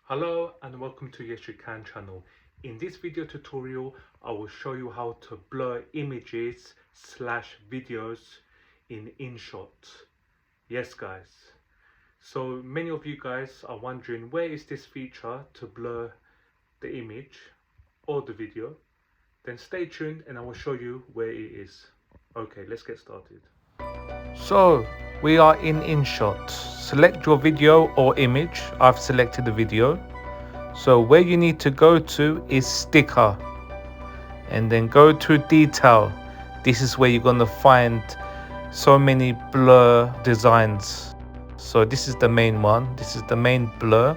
Hello and welcome to Yes You Can channel. In this video tutorial, I will show you how to blur images / videos in InShot. Yes guys. So many of you guys are wondering, where is this feature to blur the image or the video? Then stay tuned and I will show you where it is. Okay, let's get started. So we are in InShot. Select your video or image. I've selected the video. So where you need to go to is sticker and then go to detail. This is where you're going to find so many blur designs. So this is the main one. This is the main blur.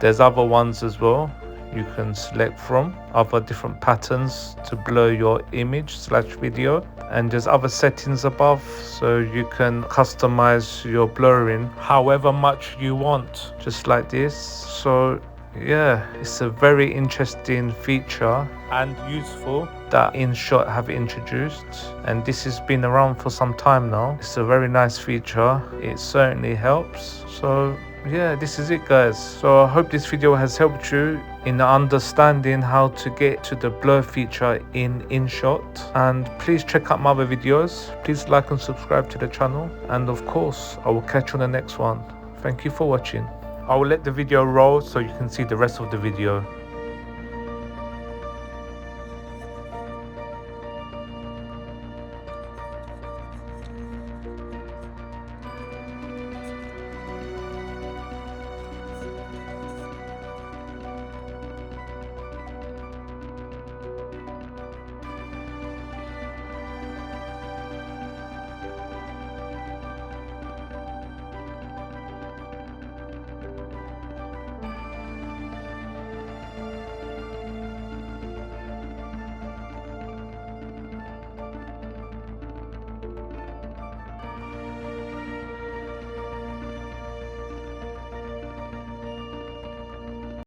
There's other ones as well you can select from, other different patterns to blur your image / video. And there's other settings above, so you can customize your blurring however much you want, just like this. So yeah, it's a very interesting feature and useful that InShot have introduced, and this has been around for some time now. It's a very nice feature. It certainly helps. So yeah, this is it guys. So I hope this video has helped you in understanding how to get to the blur feature in InShot, and please check out my other videos. Please like and subscribe to the channel, and of course I will catch you on the next one. Thank you for watching. I will let the video roll so you can see the rest of the video.